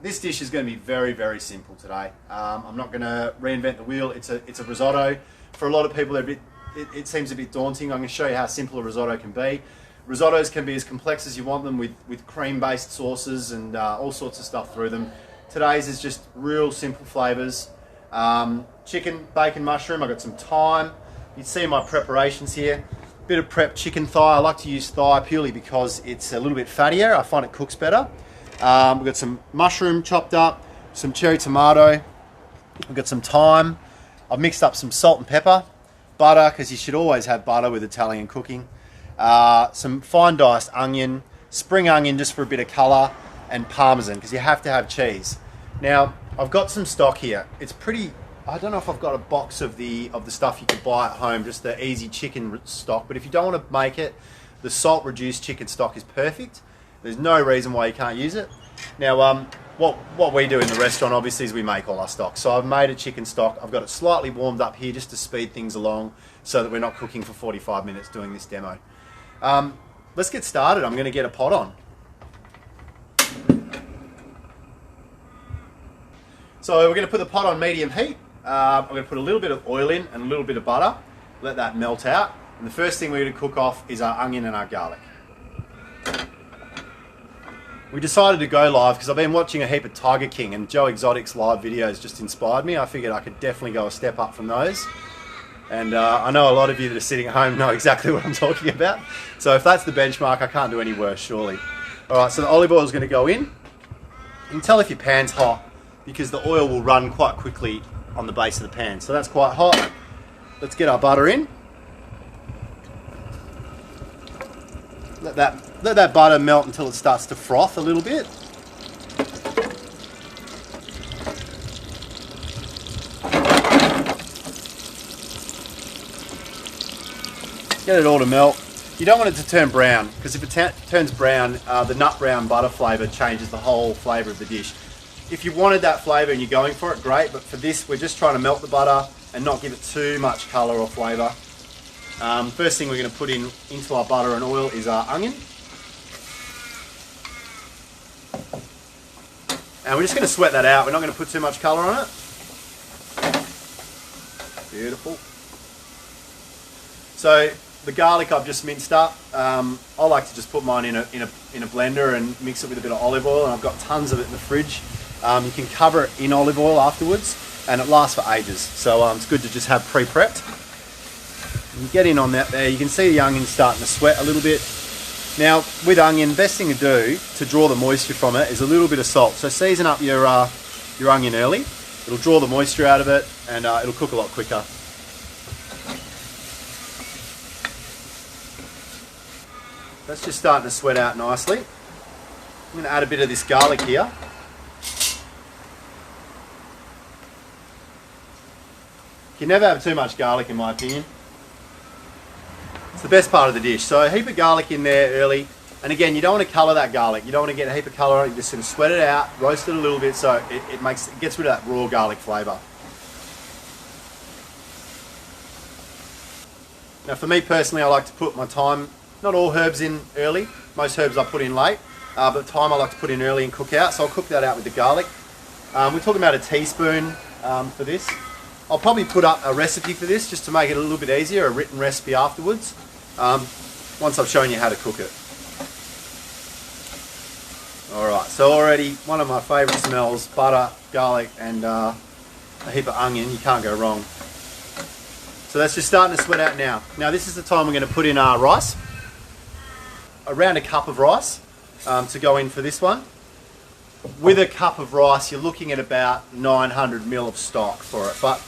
This dish is going to be very, very simple today. I'm not going to reinvent the wheel. It's a risotto. For a lot of people, it seems a bit daunting. I'm going to show you how simple a risotto can be. Risottos can be as complex as you want them with cream-based sauces and all sorts of stuff through them. Today's is just real simple flavours. Chicken, bacon, mushroom. I've got some thyme. You can see my preparations here. Bit of prep chicken thigh. I like to use thigh purely because it's a little bit fattier. I find it cooks better. We've got some mushroom chopped up, some cherry tomato. We've got some thyme. I've mixed up some salt and pepper, butter, because you should always have butter with Italian cooking. Some fine diced onion, spring onion just for a bit of colour, and parmesan because you have to have cheese. Now I've got some stock here. It's pretty. I don't know if I've got a box of the stuff you can buy at home, just the easy chicken stock. But if you don't want to make it, the salt reduced chicken stock is perfect. There's no reason why you can't use it. Now, what we do in the restaurant obviously is we make all our stock. So I've made a chicken stock. I've got it slightly warmed up here just to speed things along, so that we're not cooking for 45 minutes doing this demo. Let's get started. I'm going to get a pot on. So we're going to put the pot on medium heat. I'm going to put a little bit of oil in and a little bit of butter. Let that melt out. And the first thing we're going to cook off is our onion and our garlic. We decided to go live because I've been watching a heap of Tiger King, and Joe Exotic's live videos just inspired me. I figured I could definitely go a step up from those. And I know a lot of you that are sitting at home know exactly what I'm talking about. So if that's the benchmark, I can't do any worse, surely. Alright, so the olive oil is going to go in. You can tell if your pan's hot because the oil will run quite quickly on the base of the pan. So that's quite hot. Let's get our butter in. Let that butter melt until it starts to froth a little bit. Get it all to melt. You don't want it to turn brown, because if it turns brown, the nut brown butter flavour changes the whole flavour of the dish. If you wanted that flavour and you're going for it, great, but for this we're just trying to melt the butter and not give it too much colour or flavour. First thing we're going to put into our butter and oil is our onion. And we're just going to sweat that out. We're not going to put too much colour on it. Beautiful. So the garlic I've just minced up. I like to just put mine in a blender and mix it with a bit of olive oil, and I've got tons of it in the fridge. You can cover it in olive oil afterwards, and it lasts for ages. So it's good to just have pre-prepped. You get in on that there. You can see the onion starting to sweat a little bit. Now, with onion, the best thing to do to draw the moisture from it is a little bit of salt. So season up your onion early. It'll draw the moisture out of it, and it'll cook a lot quicker. That's just starting to sweat out nicely. I'm going to add a bit of this garlic here. You can never have too much garlic, in my opinion. It's the best part of the dish. So a heap of garlic in there early. And again, you don't want to colour that garlic. You don't want to get a heap of colour on it. You're just going to sweat it out, roast it a little bit so it gets rid of that raw garlic flavour. Now for me personally, I like to put my thyme, not all herbs in early. Most herbs I put in late. But thyme I like to put in early and cook out. So I'll cook that out with the garlic. We're talking about a teaspoon for this. I'll probably put up a recipe for this just to make it a little bit easier, a written recipe afterwards, once I've shown you how to cook it. Alright, so already one of my favourite smells, butter, garlic and a heap of onion, you can't go wrong. So that's just starting to sweat out now. Now this is the time we're going to put in our rice. Around a cup of rice to go in for this one. With a cup of rice you're looking at about 900 ml of stock for it, but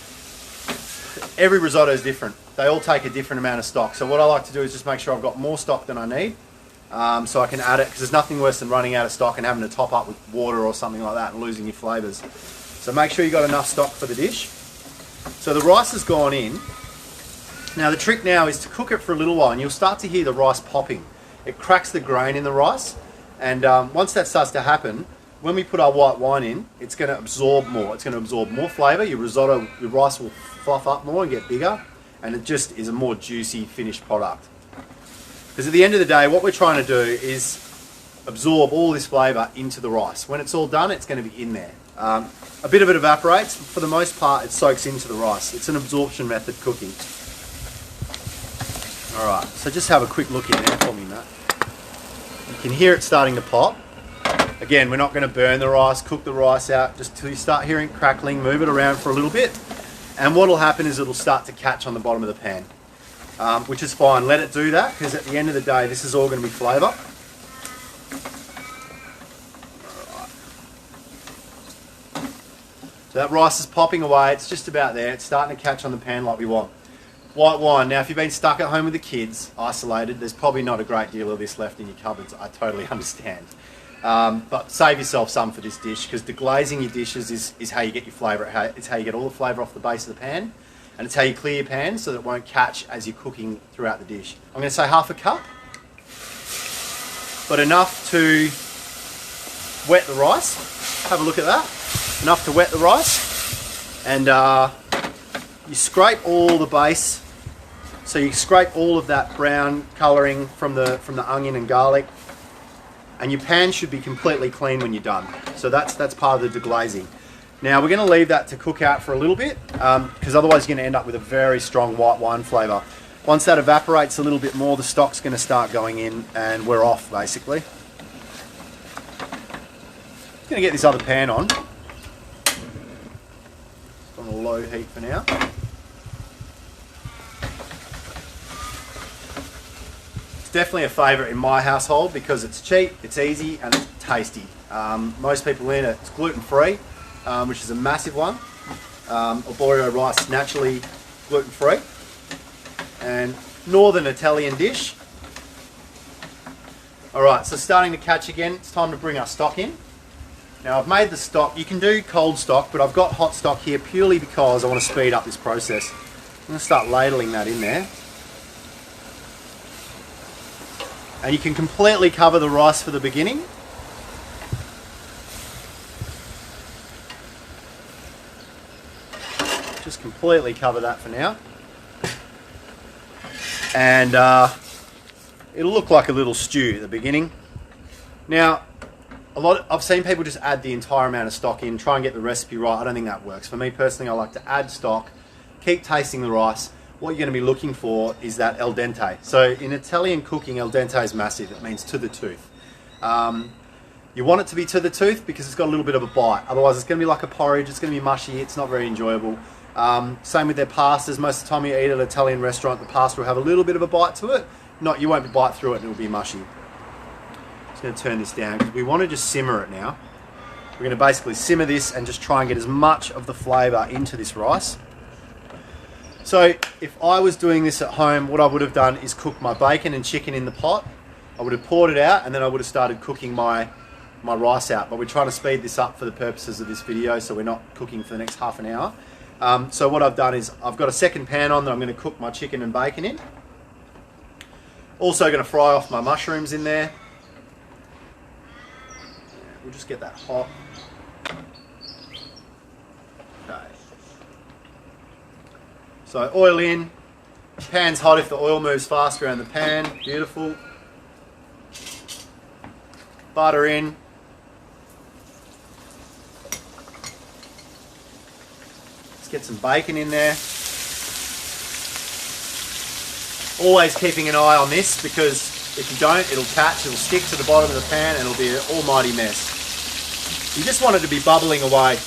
every risotto is different. They all take a different amount of stock. So what I like to do is just make sure I've got more stock than I need, so I can add it, because there's nothing worse than running out of stock and having to top up with water or something like that and losing your flavours. So make sure you've got enough stock for the dish. So the rice has gone in. Now the trick now is to cook it for a little while, and you'll start to hear the rice popping. It cracks the grain in the rice, and once that starts to happen, when we put our white wine in, it's going to absorb more. It's going to absorb more flavour. Your rice will fluff up more and get bigger, and it just is a more juicy finished product. Because at the end of the day, what we're trying to do is absorb all this flavour into the rice. When it's all done, it's going to be in there. A bit of it evaporates. For the most part, it soaks into the rice. It's an absorption method cooking. Alright, so just have a quick look in there for me, Matt. You can hear it starting to pop. Again, we're not going to burn the rice, cook the rice out, just till you start hearing it crackling, move it around for a little bit. And what will happen is it'll start to catch on the bottom of the pan, which is fine. Let it do that, because at the end of the day, this is all going to be flavour. So that rice is popping away, it's just about there, it's starting to catch on the pan like we want. White wine. Now if you've been stuck at home with the kids, isolated, there's probably not a great deal of this left in your cupboards, I totally understand. But save yourself some for this dish, because deglazing your dishes is how you get your flavour, it's how you get all the flavour off the base of the pan, and it's how you clear your pan so that it won't catch as you're cooking throughout the dish. I'm going to say half a cup, but enough to wet the rice. Have a look at that. Enough to wet the rice, and you scrape all the base. So you scrape all of that brown colouring from the onion and garlic, and your pan should be completely clean when you're done. So that's part of the deglazing. Now we're going to leave that to cook out for a little bit, because otherwise you're going to end up with a very strong white wine flavour. Once that evaporates a little bit more, the stock's going to start going in, and we're off basically. I'm going to get this other pan on. It's on a low heat for now. Definitely a favourite in my household because it's cheap, it's easy, and it's tasty. Most people in it, it's gluten-free, which is a massive one. Arborio rice is naturally gluten-free. And northern Italian dish. Alright, so starting to catch again, it's time to bring our stock in. Now I've made the stock, you can do cold stock, but I've got hot stock here purely because I want to speed up this process. I'm going to start ladling that in there. And you can completely cover the rice for the beginning. Just completely cover that for now. And it'll look like a little stew at the beginning. Now, I've seen people just add the entire amount of stock in, try and get the recipe right. I don't think that works. For me personally, I like to add stock, keep tasting the rice. What you're going to be looking for is that al dente. So in Italian cooking, al dente is massive. It means to the tooth. You want it to be to the tooth because it's got a little bit of a bite. Otherwise, it's going to be like a porridge. It's going to be mushy. It's not very enjoyable. Same with their pastas. Most of the time you eat at an Italian restaurant, the pasta will have a little bit of a bite to it. You won't bite through it and it'll be mushy. Just going to turn this down because we want to just simmer it now. We're going to basically simmer this and just try and get as much of the flavour into this rice. So if I was doing this at home, what I would have done is cook my bacon and chicken in the pot. I would have poured it out and then I would have started cooking my rice out. But we're trying to speed this up for the purposes of this video, so we're not cooking for the next half an hour. So what I've done is I've got a second pan on that I'm going to cook my chicken and bacon in. Also going to fry off my mushrooms in there. We'll just get that hot. Okay. So oil in, pan's hot if the oil moves fast around the pan, beautiful. Butter in. Let's get some bacon in there. Always keeping an eye on this because if you don't, it'll catch, it'll stick to the bottom of the pan and it'll be an almighty mess. You just want it to be bubbling away.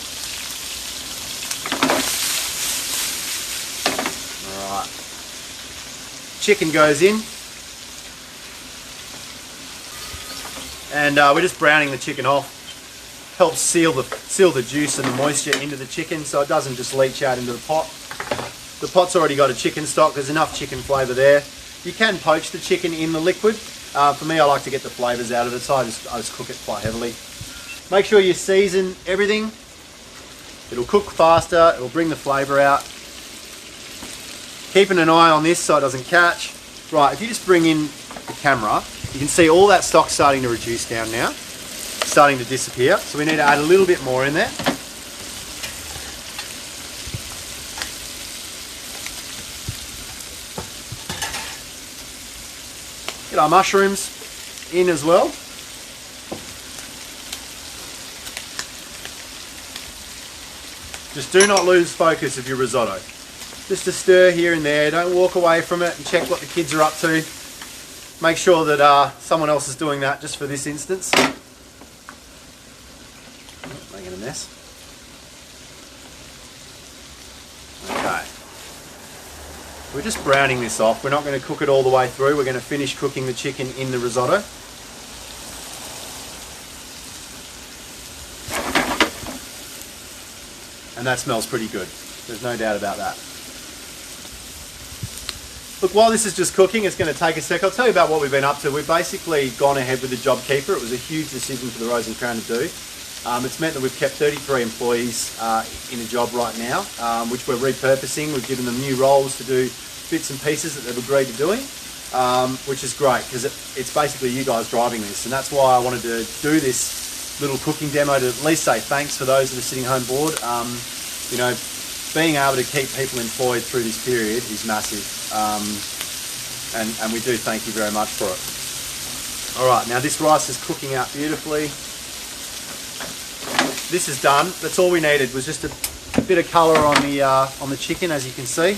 Chicken goes in, and we're just browning the chicken off. Helps seal the juice and the moisture into the chicken so it doesn't just leach out into the pot. The pot's already got a chicken stock, there's enough chicken flavour there. You can poach the chicken in the liquid. For me, I like to get the flavours out of it, so I just cook it quite heavily. Make sure you season everything. It'll cook faster, it'll bring the flavour out. Keeping an eye on this so it doesn't catch. Right, if you just bring in the camera, you can see all that stock starting to reduce down now. Starting to disappear. So we need to add a little bit more in there. Get our mushrooms in as well. Just do not lose focus of your risotto. Just a stir here and there. Don't walk away from it and check what the kids are up to. Make sure that someone else is doing that just for this instance. Making a mess. Okay. We're just browning this off. We're not going to cook it all the way through. We're going to finish cooking the chicken in the risotto. And that smells pretty good. There's no doubt about that. Look, while this is just cooking, it's going to take a sec. I'll tell you about what we've been up to. We've basically gone ahead with the job keeper. It was a huge decision for the Rose and Crown to do. It's meant that we've kept 33 employees in a job right now, which we're repurposing. We've given them new roles to do bits and pieces that they've agreed to doing, which is great because it's basically you guys driving this. And that's why I wanted to do this little cooking demo to at least say thanks for those that are sitting home bored. You know, being able to keep people employed through this period is massive. And we do thank you very much for it. All right, now this rice is cooking out beautifully. This is done. That's all we needed was just a bit of colour on the chicken, as you can see.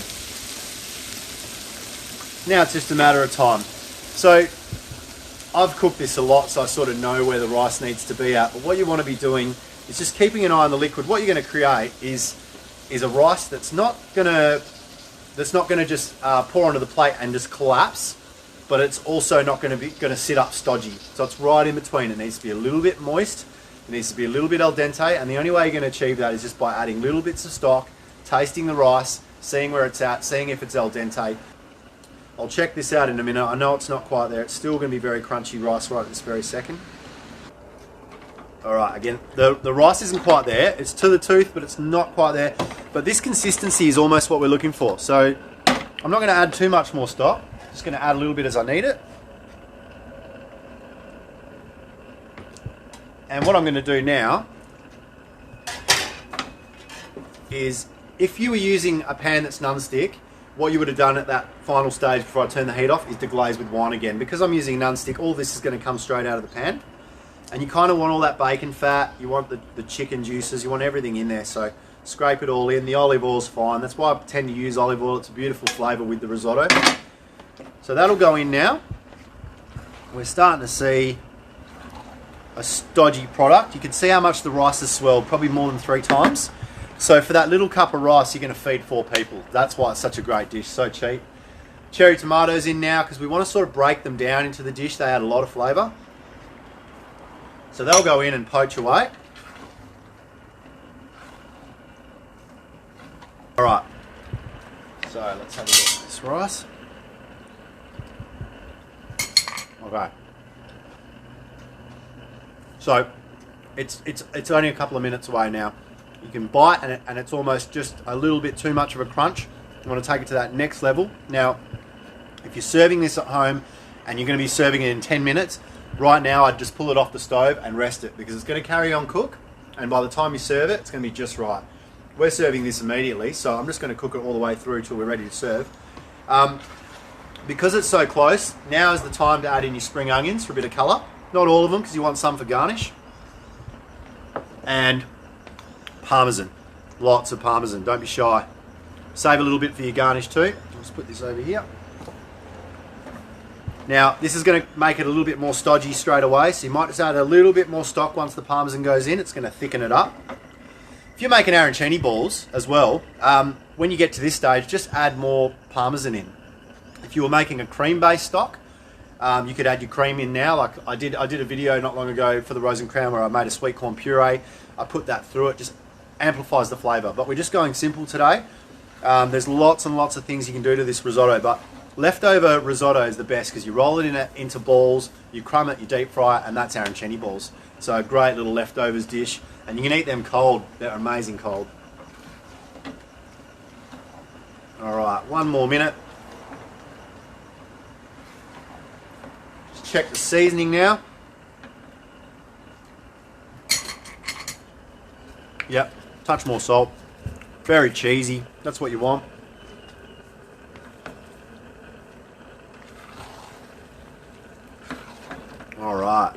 Now it's just a matter of time. So I've cooked this a lot, so I sort of know where the rice needs to be at. But what you want to be doing is just keeping an eye on the liquid. What you're going to create is a rice that's not going to just pour onto the plate and just collapse, but it's also not going to sit up stodgy. So it's right in between. It needs to be a little bit moist. It needs to be a little bit al dente, and the only way you're going to achieve that is just by adding little bits of stock, tasting the rice, seeing where it's at, seeing if it's al dente. I'll check this out in a minute. I know it's not quite there. It's still going to be very crunchy rice right at this very second. All right, again, the rice isn't quite there. It's to the tooth, but it's not quite there. But this consistency is almost what we're looking for. So I'm not going to add too much more stock. Just going to add a little bit as I need it. And what I'm going to do now is, if you were using a pan that's non-stick, what you would have done at that final stage before I turn the heat off is deglaze with wine again. Because I'm using non-stick, all this is going to come straight out of the pan. And you kind of want all that bacon fat, you want the chicken juices, you want everything in there. So scrape it all in. The olive oil's fine. That's why I tend to use olive oil. It's a beautiful flavour with the risotto. So that'll go in now. We're starting to see a stodgy product. You can see how much the rice has swelled, probably more than 3 times. So for that little cup of rice, you're going to feed 4 people. That's why it's such a great dish, so cheap. Cherry tomatoes in now because we want to sort of break them down into the dish. They add a lot of flavour. So they'll go in and poach away. All right. So let's have a look at this rice. Okay. So it's only a couple of minutes away now. You can bite and it's almost just a little bit too much of a crunch. You want to take it to that next level. Now, if you're serving this at home and you're going to be serving it in 10 minutes, right now I'd just pull it off the stove and rest it because it's going to carry on cook, and by the time you serve it, it's going to be just right. We're serving this immediately, so I'm just going to cook it all the way through till we're ready to serve. Because it's so close, now is the time to add in your spring onions for a bit of colour. Not all of them because you want some for garnish. And parmesan. Lots of parmesan, don't be shy. Save a little bit for your garnish too. Let's put this over here. Now, this is going to make it a little bit more stodgy straight away, so you might just add a little bit more stock once the parmesan goes in. It's going to thicken it up. If you're making arancini balls as well, when you get to this stage, just add more parmesan in. If you were making a cream-based stock, you could add your cream in now. Like I did a video not long ago for the Rose and Crown where I made a sweet corn puree. I put that through it, just amplifies the flavour. But we're just going simple today. There's lots and lots of things you can do to this risotto, but leftover risotto is the best because you roll it into balls, you crumb it, you deep fry it, and that's arancini balls. So a great little leftovers dish, and you can eat them cold. They're amazing cold. All right, 1 more minute. Just check the seasoning now. Yep, touch more salt. Very cheesy, that's what you want. All right.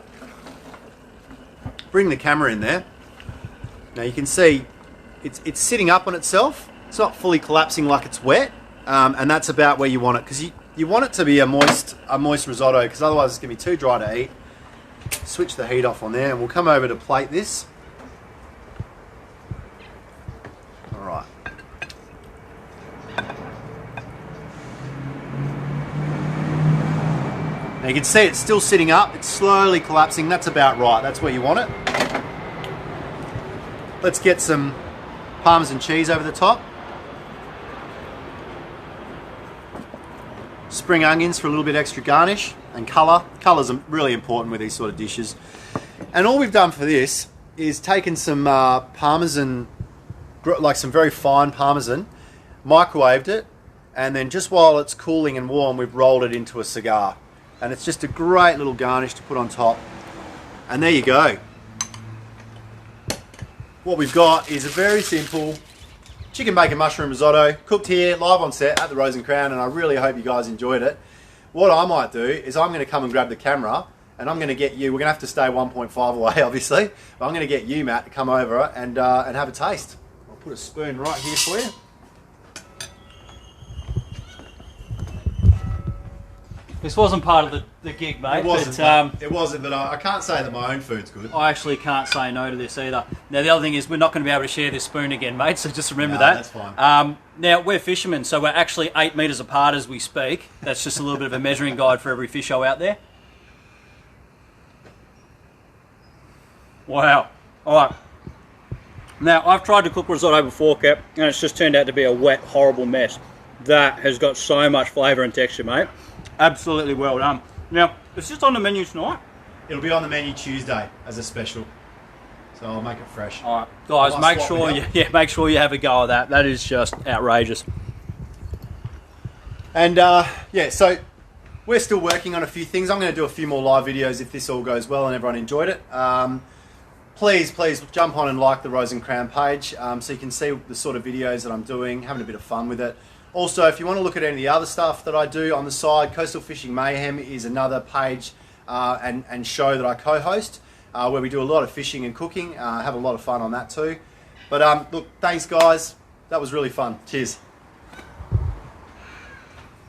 Bring the camera in there. Now you can see it's sitting up on itself. It's not fully collapsing like it's wet, and that's about where you want it, because you want it to be a moist risotto, because otherwise it's going to be too dry to eat. Switch the heat off on there, and we'll come over to plate this. All right. Now you can see it's still sitting up. It's slowly collapsing. That's about right. That's where you want it. Let's get some Parmesan cheese over the top. Spring onions for a little bit extra garnish, and colour. Colour's really important with these sort of dishes. And all we've done for this is taken some Parmesan, like some very fine Parmesan, microwaved it, and then just while it's cooling and warm, we've rolled it into a cigar. And it's just a great little garnish to put on top. And there you go. What we've got is a very simple chicken bacon mushroom risotto, cooked here live on set at the Rose and Crown, and I really hope you guys enjoyed it. What I might do is I'm going to come and grab the camera, and I'm going to get you, we're going to have to stay 1.5 away obviously, but I'm going to get you, Matt, to come over and have a taste. I'll put a spoon right here for you. This wasn't part of the gig, mate. It wasn't, but I can't say that my own food's good. I actually can't say no to this either. Now, the other thing is we're not going to be able to share this spoon again, mate, so just remember that. That's fine. Now, we're fishermen, so we're actually 8 metres apart as we speak. That's just a little bit of a measuring guide for every fisho out there. Wow. All right. Now, I've tried to cook risotto before, Cap, and it's just turned out to be a wet, horrible mess. That has got so much flavour and texture, mate. Absolutely well done. Now, it's just on the menu tonight. It'll be on the menu Tuesday as a special, so I'll make it fresh. All right, guys, make sure you have a go of that. That is just outrageous. And yeah, so we're still working on a few things. I'm going to do a few more live videos if this all goes well and everyone enjoyed it. Please jump on and like the Rose and Crown page, so you can see the sort of videos that I'm doing, having a bit of fun with it. Also, if you want to look at any of the other stuff that I do on the side, Coastal Fishing Mayhem is another page and show that I co-host, where we do a lot of fishing and cooking. Have a lot of fun on that too. But look, thanks guys. That was really fun. Cheers.